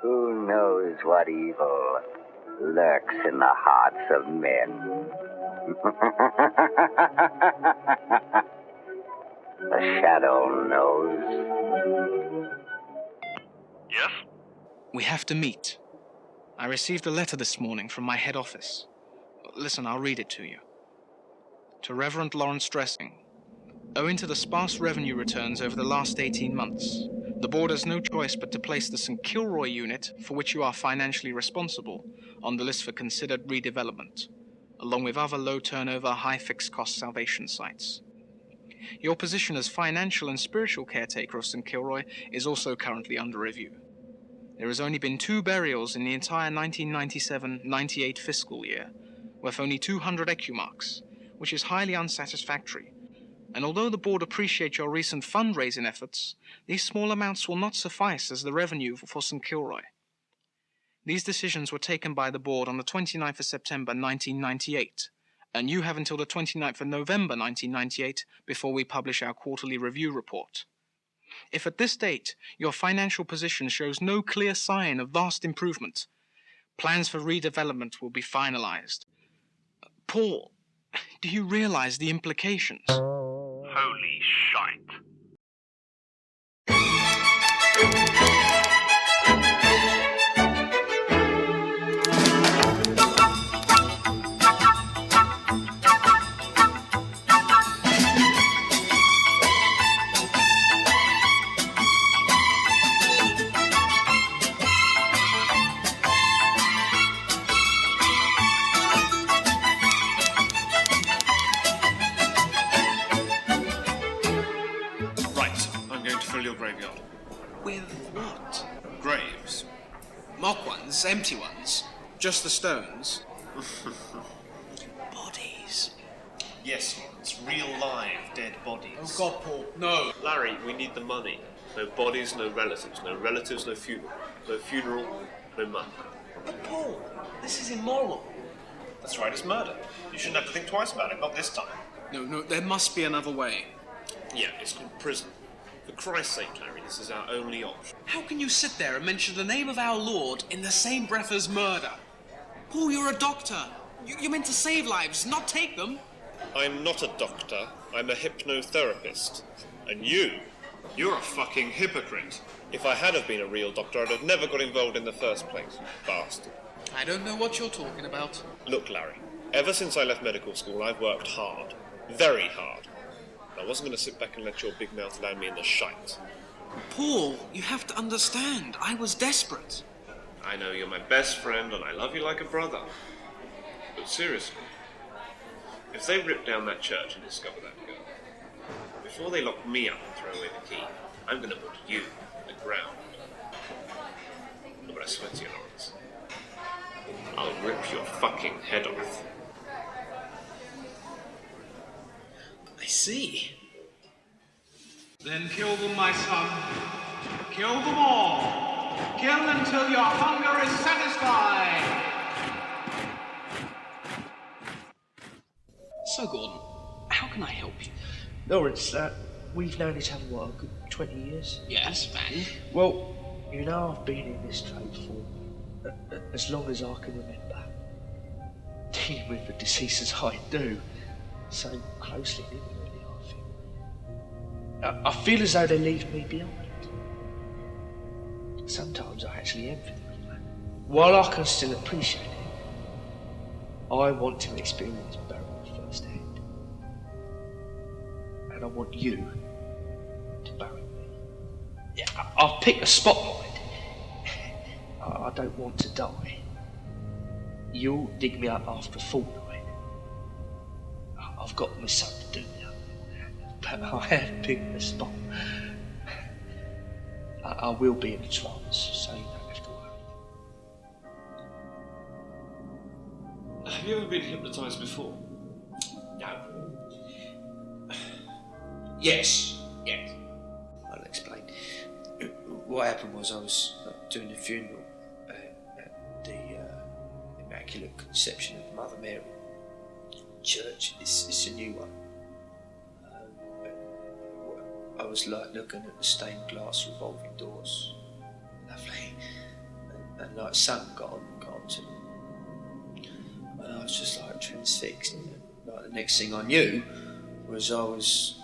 Who knows what evil lurks in the hearts of men? The shadow knows. Yes? We have to meet. I received a letter this morning from my head office. Listen, I'll read it to you. To Reverend Lawrence Dressing. Owing to the sparse revenue returns over the last 18 months, the board has no choice but to place the St. Kilroy unit, for which you are financially responsible, on the list for considered redevelopment, along with other low-turnover, high-fixed-cost salvation sites. Your position as financial and spiritual caretaker of St. Kilroy is also currently under review. There has only been 2 burials in the entire 1997-98 fiscal year, worth only 200 ecumarks, which is highly unsatisfactory. And although the board appreciate your recent fundraising efforts, these small amounts will not suffice as the revenue for St. Kilroy. These decisions were taken by the board on the 29th of September 1998, and you have until the 29th of November 1998 before we publish our quarterly review report. If at this date your financial position shows no clear sign of vast improvement, plans for redevelopment will be finalized. Paul, do you realize the implications? Holy shite. Graveyard. With what? Graves. Mock ones, empty ones, just the stones. Bodies. Yes, Lawrence, real live dead bodies. Oh God, Paul, no. Larry, we need the money. No bodies, no relatives. No relatives, no funeral. No funeral, no money. But Paul, this is immoral. That's right, it's murder. You shouldn't have to think twice about it, not this time. No, there must be another way. Yeah, it's called prison. For Christ's sake, Larry, this is our only option. How can you sit there and mention the name of our Lord in the same breath as murder? Paul, you're a doctor. You're meant to save lives, not take them. I'm not a doctor. I'm a hypnotherapist. And you're a fucking hypocrite. If I had have been a real doctor, I'd have never got involved in the first place, you bastard. I don't know what you're talking about. Look, Larry, ever since I left medical school, I've worked hard. Very hard. I wasn't going to sit back and let your big mouth land me in the shite. Paul, you have to understand. I was desperate. I know you're my best friend and I love you like a brother. But seriously, if they rip down that church and discover that girl, before they lock me up and throw away the key, I'm going to put you in the ground. But I swear to you, Lawrence, I'll rip your fucking head off. I see. Then kill them, my son. Kill them all. Kill until your hunger is satisfied. So, Gordon, how can I help you? Lawrence, we've known each other, what, a good 20 years? Yes, and? Well, you know I've been in this trade for as long as I can remember. Dealing with the deceased as I do, so closely linked, really, I feel as though they leave me behind. Sometimes I actually envy them. While I can still appreciate it, I want to experience burial firsthand. And I want you to bury me. Yeah, I've picked a spot, mind. I don't want to die. You'll dig me up after a fortnight. I've got my son to do now. But I have picked a spot. I will be in a trance, so you don't have to worry. Have you ever been hypnotised before? No. Yes. I'll explain. What happened was I was doing a funeral at the Immaculate Conception of Mother Mary Church. It's a new one. I was like looking at the stained glass revolving doors. Lovely. And like sun got to them. And I was just like transfixed. And like the next thing I knew was I was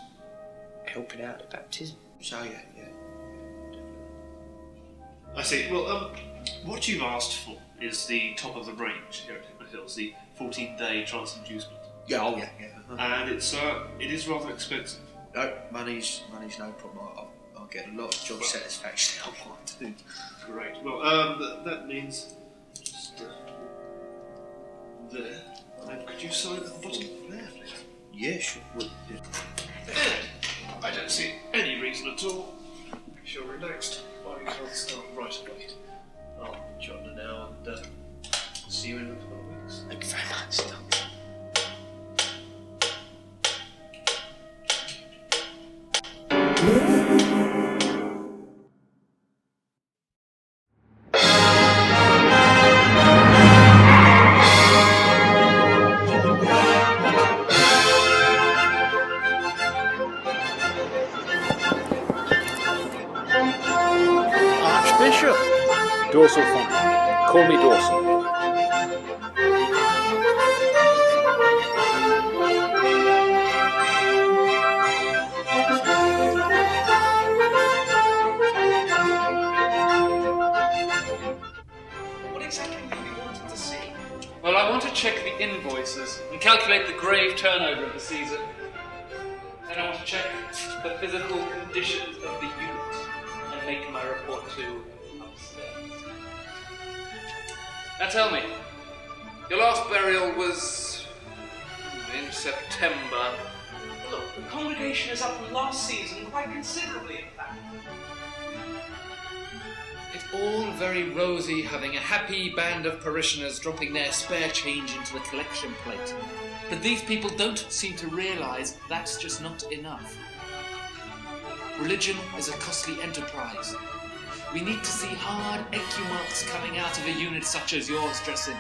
helping out at baptism. So yeah, definitely. I see. Well, what you've asked for is the top of the range here at Hypno Hills, the 14-day trans-inducement. Yeah, yeah. And it is rather expensive. No, money's no problem. I'll get a lot of job satisfaction out of what I do. Great. Well, that means just there. And could you sign at the bottom there, please? Yeah, sure. Well, yeah. I don't see any reason at all. If you're relaxed, why we can't start right away. I'll jot it now and see you in a couple of weeks. Thank you very much. Archbishop! Dorsal font. Call me Dorsal. What exactly do you want to see? Well, I want to check the invoices and calculate the grave turnover of the season. Then I want to check the physical conditions of the unit and make my report to upstairs. Now tell me, your last burial was in September. Look, the congregation is up from last season quite considerably, in fact. It's all very rosy, having a happy band of parishioners dropping their spare change into the collection plate. But these people don't seem to realise that's just not enough. Religion is a costly enterprise. We need to see hard EQ marks coming out of a unit such as yours, Dressin.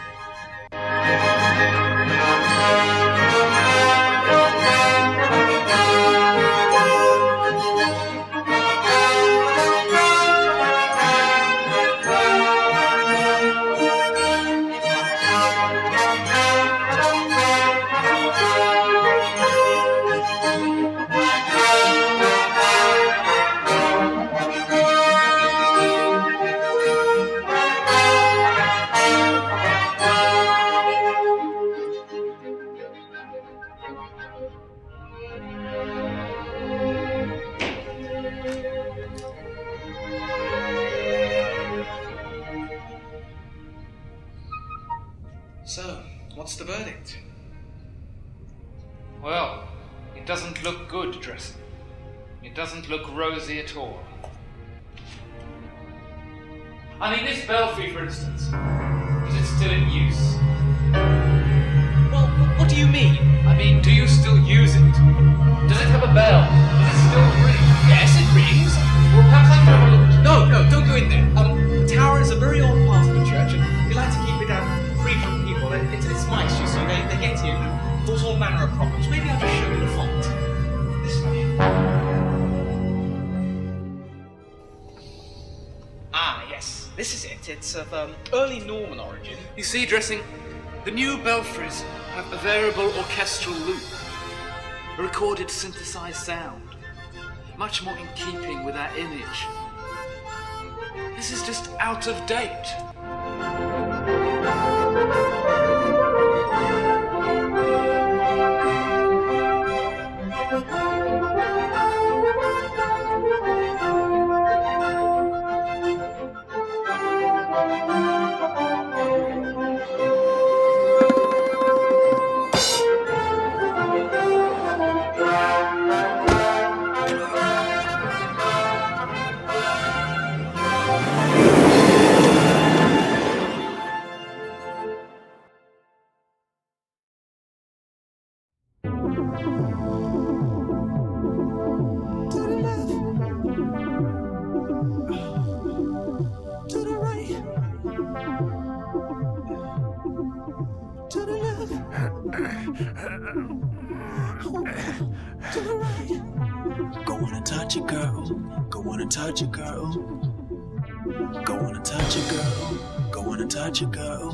So, what's the verdict? Well, it doesn't look good, Dressin. It doesn't look rosy at all. I mean, this belfry, for instance, is it still in use? Well, what do you mean? I mean, do you still use it? Does it have a bell? Does it still ring? Yes, it rings. Well, perhaps I can have a look at it. No, don't go in there. The tower is a very old part of the church, and we like to keep it free from people. It's mice, you see. They get here and cause all manner of problems. Maybe I'll just show you the font. This way. Ah, yes. This is it. It's of early Norman origin. You see, Dressing, the new belfries have a variable orchestral loop, a recorded synthesized sound, much more in keeping with our image. This is just out of date. Go on. and touch it, girl. Go on and touch it, girl. Go on and touch it, girl. Go on and touch it, girl.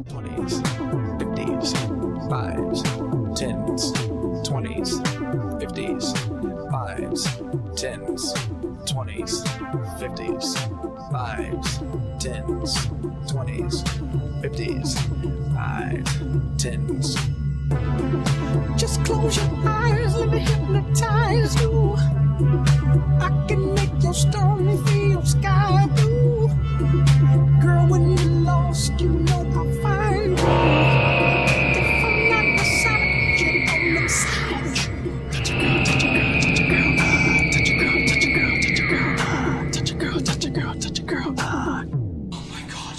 '20s, '50s, '5s, '10s, '20s, '50s, '5s, '10s, '20s, '50s, '5s, '10s, '20s, '50s, '5s, '10s. Just close your eyes, let me hypnotize you. I can make your stormy feel sky blue. Girl, when you're lost, you know I'll find you. If I'm not beside you, I'm inside you. Touch a girl, touch a girl, touch a girl. Touch a girl, touch a girl, touch a girl. Touch a girl, touch a girl, touch a girl. Oh my God.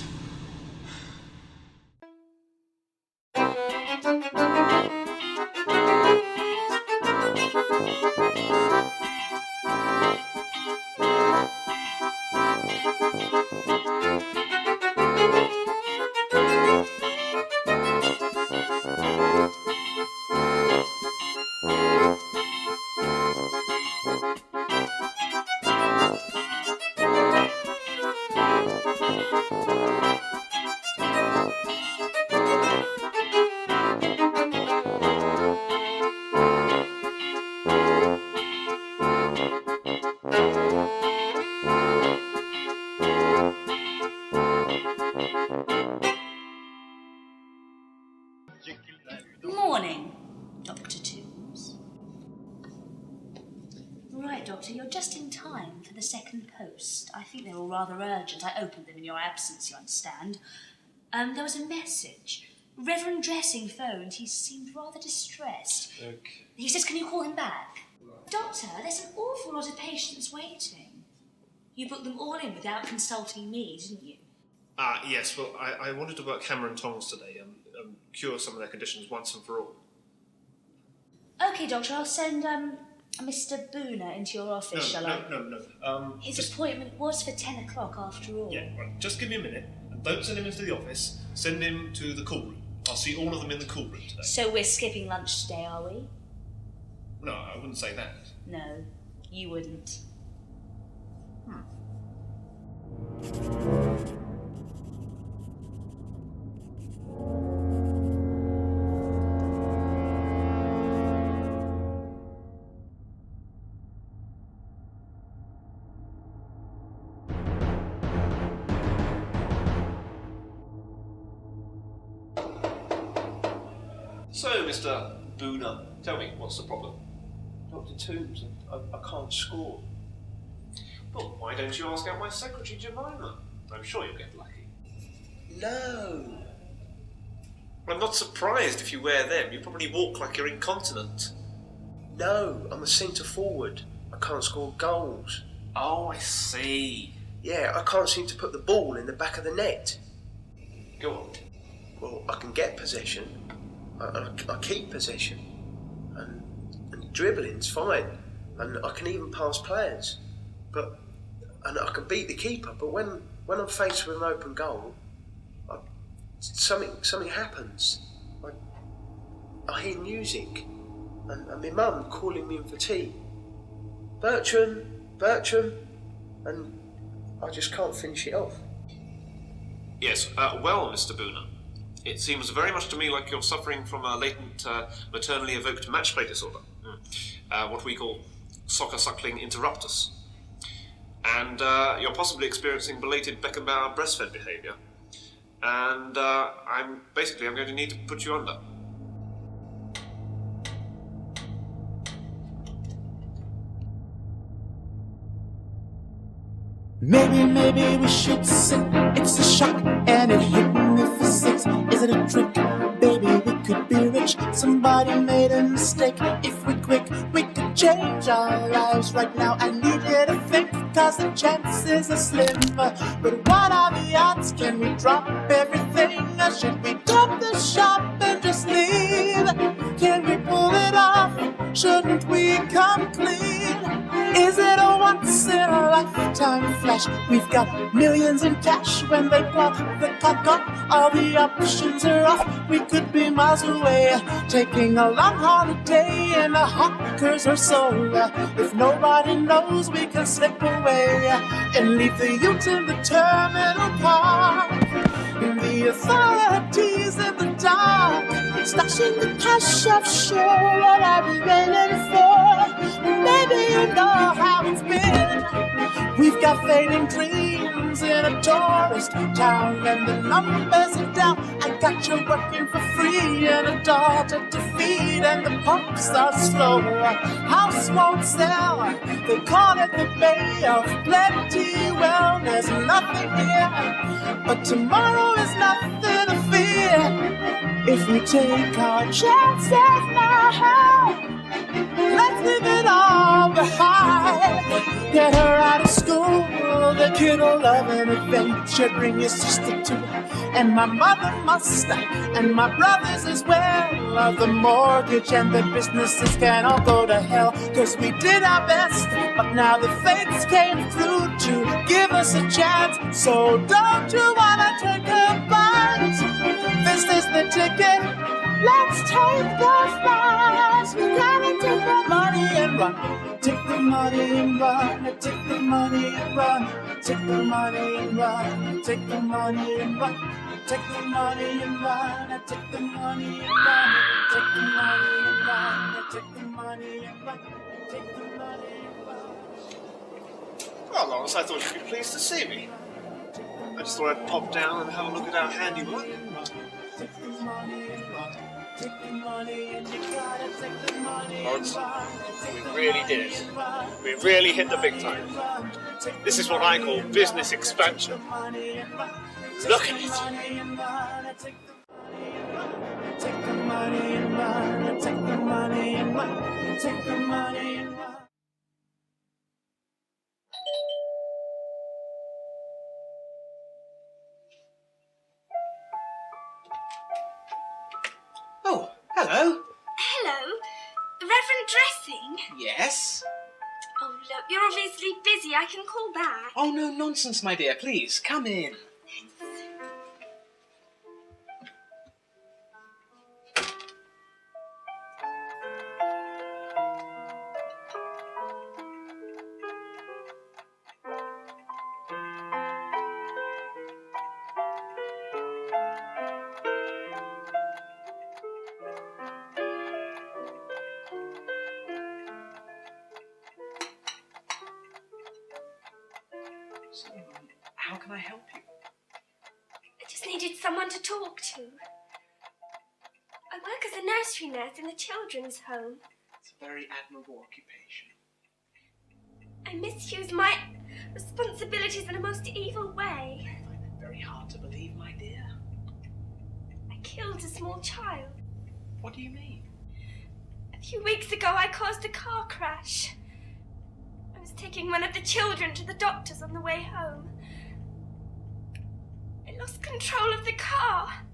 Morning, Dr. Toombs. Right, Doctor, you're just in time for the second post. I think they're all rather urgent. I opened them in your absence, you understand. There was a message. Reverend Dressing phoned. He seemed rather distressed. Okay. He says, can you call him back? Doctor, there's an awful lot of patients waiting. You booked them all in without consulting me, didn't you? Yes, well, I wanted to work hammer and tongs today and cure some of their conditions once and for all. OK, Doctor, I'll send Mr. Booner into your office, shall I? No. His appointment was for 10 o'clock after all. Yeah, right, just give me a minute. And don't send him into the office. Send him to the cool room. I'll see all of them in the cool room today. So we're skipping lunch today, are we? No, I wouldn't say that. No, you wouldn't. So, Mr. Booner, tell me, what's the problem? Dr. Toombs, I can't score. Well, why don't you ask out my secretary, Jemima? I'm sure you'll get lucky. No. I'm not surprised if you wear them. You probably walk like you're incontinent. No, I'm a centre forward. I can't score goals. Oh, I see. Yeah, I can't seem to put the ball in the back of the net. Go on. Well, I can get possession. I keep possession. And dribbling's fine. And I can even pass players. And I can beat the keeper. But when I'm faced with an open goal, something happens. I hear music. And my mum calling me in for tea. Bertram. And I just can't finish it off. Yes, well, Mr. Booner, it seems very much to me like you're suffering from a latent maternally evoked match play disorder. What we call soccer suckling interruptus. And you're possibly experiencing belated Beckenbauer breastfed behaviour. And I'm going to need to put you under. Maybe we should sit. It's a shock and it hit me for six. Is it a trick? Baby, we could be rich. Somebody made a mistake. If we're quick, we could change our lives right now. I need you to think, cause the chances are slim. But what are the odds? Can we drop everything? Or should we dump the shop and just leave? Can we pull it off? Shouldn't we come clean? Is it a once in a lifetime flash. We've got millions in cash when they plot the clock up. All the options are off. We could be miles away, taking a long holiday in a Hawkers or so. If nobody knows, we can slip away and leave the youth in the terminal park. The authorities in the dark, stashing the cash offshore. What I've been waiting for. Maybe you know how it's been. We've got fading dreams in a tourist town, and the numbers are down. I got you working for free and a daughter to feed, and the pumps are slow. House won't sell. They call it the Bay of Plenty. Well, there's nothing here, but tomorrow is nothing to fear. If we take our chances now, let's leave it all behind. Get her out of school, the kid will love an adventure. Bring your sister too, and my mother must, and my brothers as well. The mortgage and the businesses can all go to hell, 'cause we did our best, but now the fates came through to give us a chance. So don't you wanna take a bite? This is the ticket. Let's take the flights. We gotta take the money and run. Take the money and run. Take the money and run. Take the money and run. Take the money and run. Take the money and run. Take the money and run. Take the money and run. Take the money and run. Take the money and run. Well, Lawrence, I thought you'd be pleased to see me. I just thought I'd pop down and have a look at our handiwork. Lawrence, we really did it. We really hit the big time. This is what I call business expansion. Look at it. Take the money and run. Take the money and run. Take the money and run. Oh, hello. Hello. Reverend Dressing? Yes? Oh, look, you're obviously busy. I can call back. Oh, no nonsense, my dear. Please, come in. So, how can I help you? I just needed someone to talk to. I work as a nursery nurse in the children's home. It's a very admirable occupation. I misuse my responsibilities in a most evil way. I find it very hard to believe, my dear. I killed a small child. What do you mean? A few weeks ago, I caused a car crash. I was taking one of the children to the doctor's on the way home. I lost control of the car.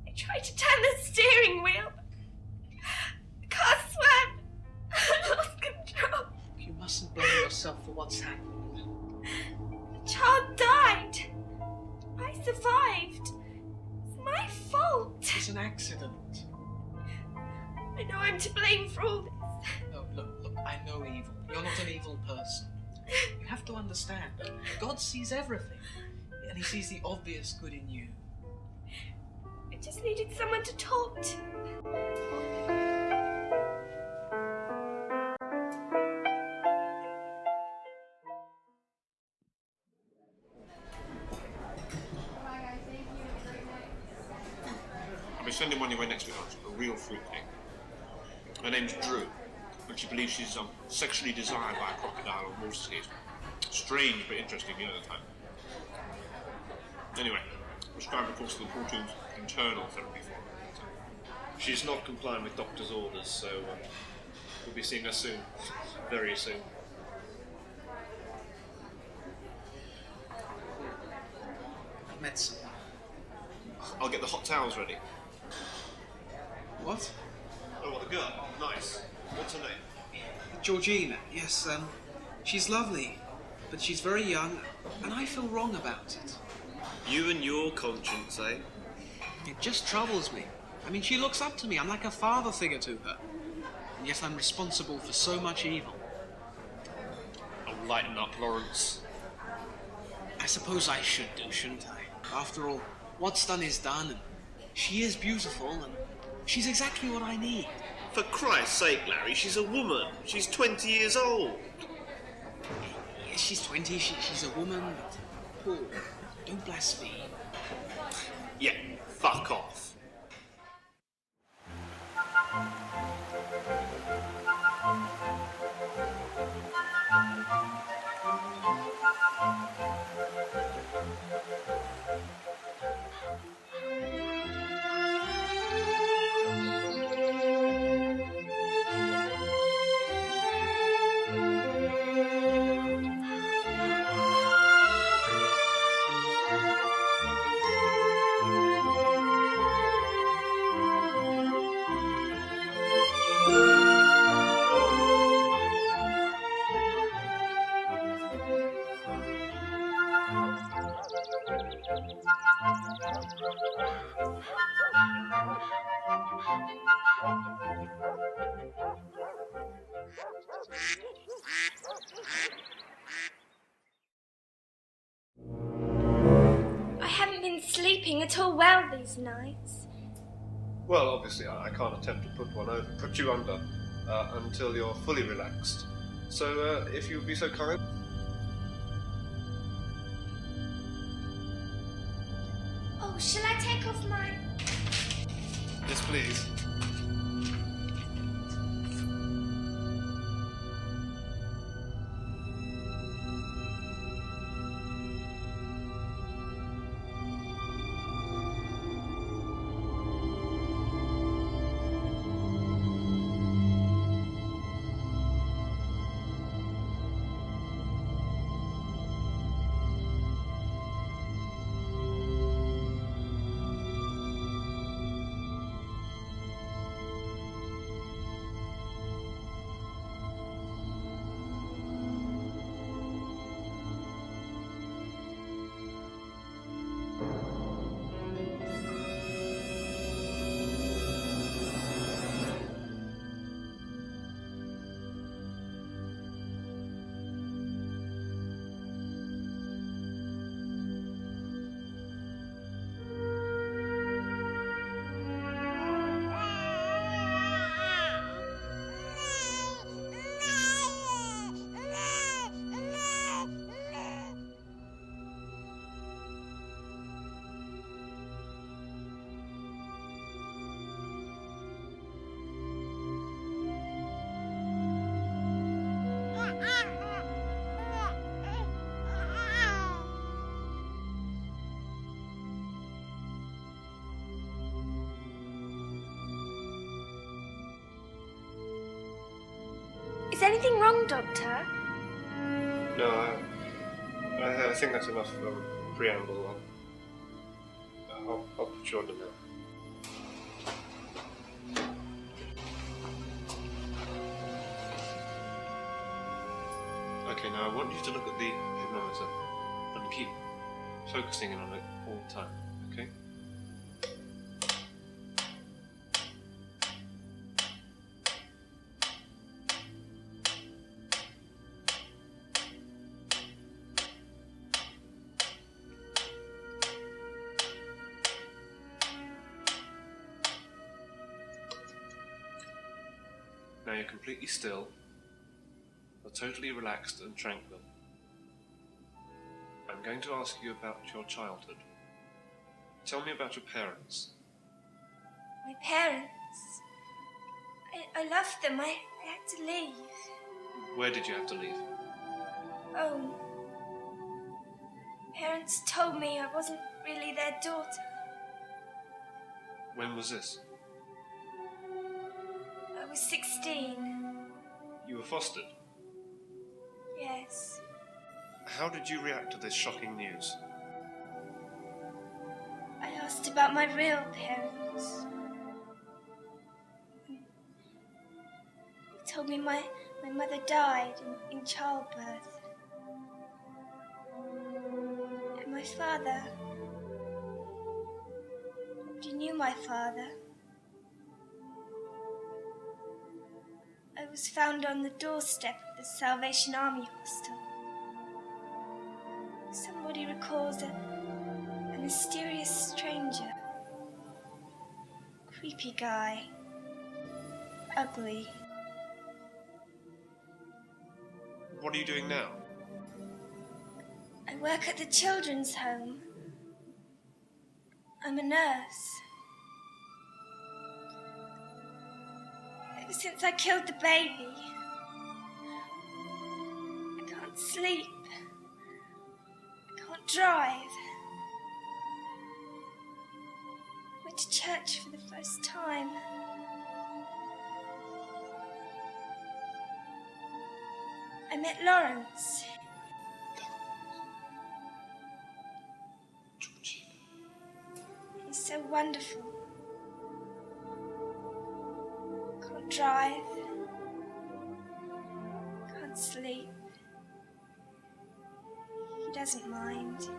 I tried to turn the steering wheel, but the car swerved. I lost control. You mustn't blame yourself for what's happened. The child died. I survived. It's my fault. It was an accident. I know I'm to blame for all this. No, look, I know evil. You're not an evil person. You have to understand that God sees everything, and he sees the obvious good in you. I just needed someone to talk to. I'll be sending one your way next week, a real fruit cake. Her name's Drew, and she believes she's sexually desired by a crocodile on Wall Street. Strange but interesting, you know, the time. Anyway, prescribed a course of the Fortune's internal therapy for her. She's not complying with doctor's orders, so we'll be seeing her soon. Very soon. Medicine. I'll get the hot towels ready. What? Oh, what, the girl? Nice. What's her name? Georgina. Yes, She's lovely, but she's very young, and I feel wrong about it. You and your conscience, eh? It just troubles me. I mean, she looks up to me. I'm like a father figure to her. And yet I'm responsible for so much evil. Oh, lighten up, Lawrence. I suppose I should do, shouldn't I? After all, what's done is done, and she is beautiful, and she's exactly what I need. For Christ's sake, Larry, she's a woman. She's 20 years old. Yes, she's 20, she's a woman, but Paul, don't blaspheme. Yeah, fuck off. I haven't been sleeping at all well these nights. Well, obviously, I can't attempt to put you under until you're fully relaxed. So, if you would be so kind. Oh, shall I take off my... Yes, please. Is anything wrong, Doctor? No, I think that's enough preamble. I'll put you under now. Okay, now I want you to look at the hypnometer and keep focusing in on it all the time, okay? Now you're completely still, you're totally relaxed and tranquil. I'm going to ask you about your childhood. Tell me about your parents. My parents? I loved them. I had to leave. Where did you have to leave? Oh. Parents told me I wasn't really their daughter. When was this? I was 16. You were fostered? Yes. How did you react to this shocking news? I asked about my real parents. They told me my My mother died in childbirth. And my father... You knew my father. I was found on the doorstep of the Salvation Army hostel. Somebody recalls a mysterious stranger. Creepy guy. Ugly. What are you doing now? I work at the children's home. I'm a nurse. Ever since I killed the baby, I can't sleep. I can't drive. I went to church for the first time. I met Lawrence. He's so wonderful. Can't drive. Can't sleep. He doesn't mind.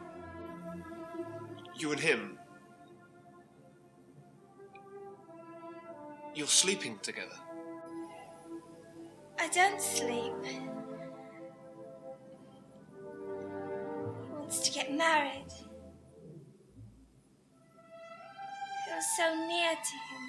You and him? You're sleeping together? I don't sleep. He wants to get married. You're so near to him.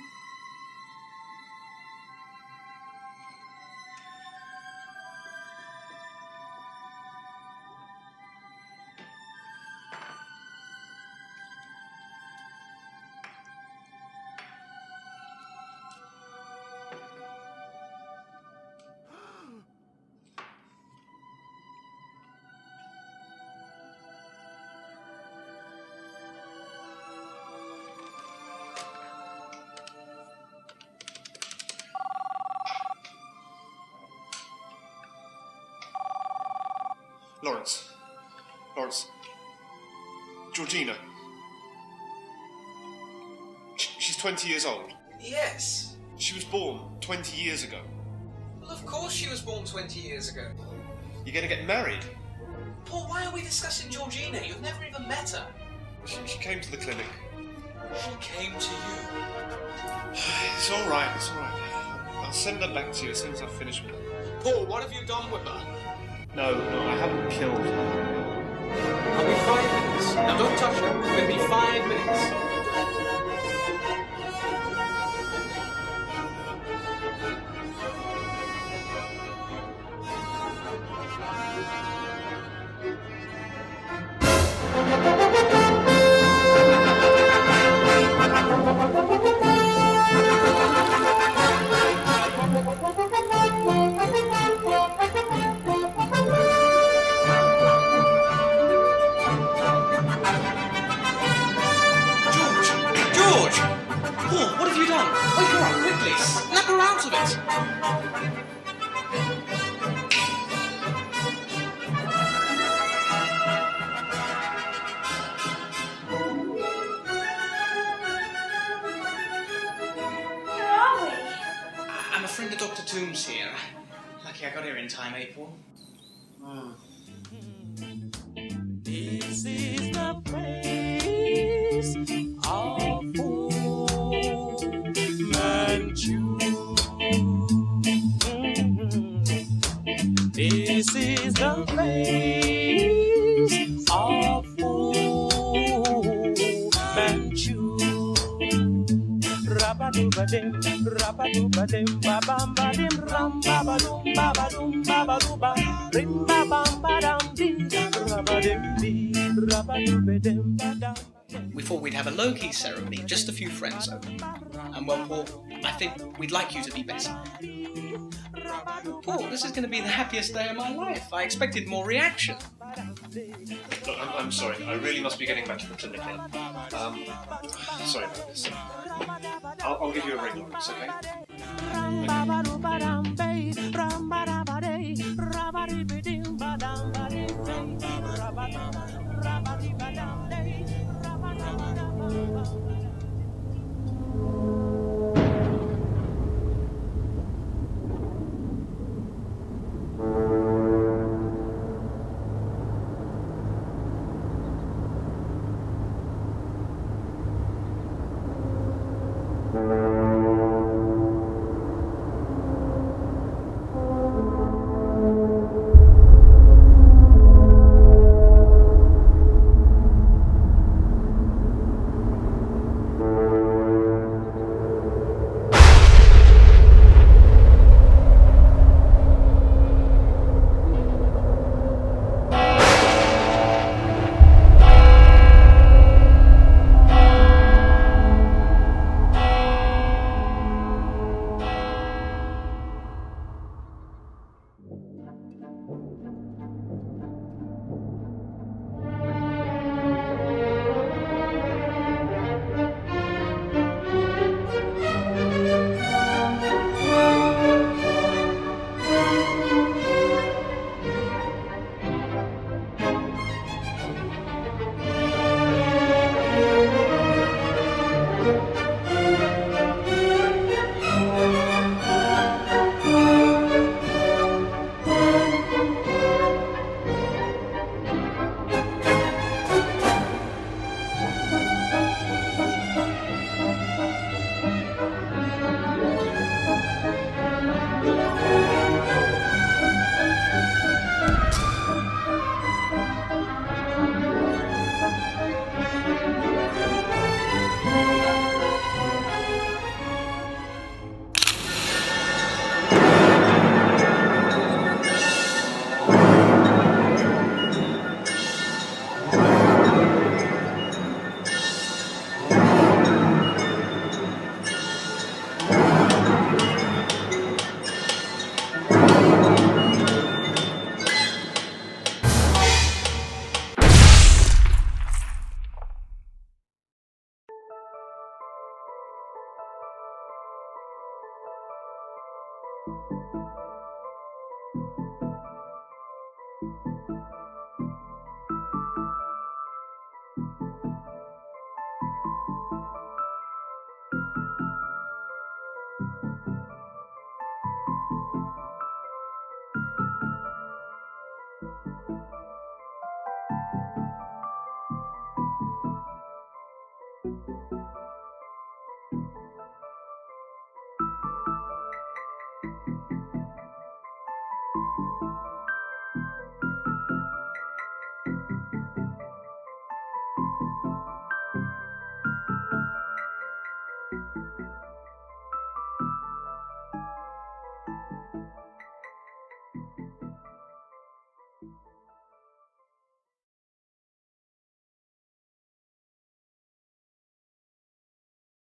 Lawrence. Georgina. She's 20 years old. Yes. She was born 20 years ago. Well, of course she was born 20 years ago. You're going to get married? Paul, why are we discussing Georgina? You've never even met her. She came to the clinic. She came to you? It's all right. I'll send her back to you as soon as I've finished with her. Paul, what have you done with her? No, I haven't killed her. I'll be 5 minutes. Now don't touch her. It'll be 5 minutes. Lucky I got here in time, April. This is the place of Fu Manchu. This is the place of Fu Manchu. Rabadubadim, rabadubadim, babambadim, rambabadum, babadum, babaduba, rimbabambadam, rabadim, rabadubadim, badam. We thought we'd have a low-key ceremony, just a few friends over. And well, Paul, I think we'd like you to be better. Paul, this is going to be the happiest day of my life. I expected more reaction. Look, I'm sorry. I really must be getting back to the clinic now. Sorry about this. I'll give you a ring, Lawrence, okay?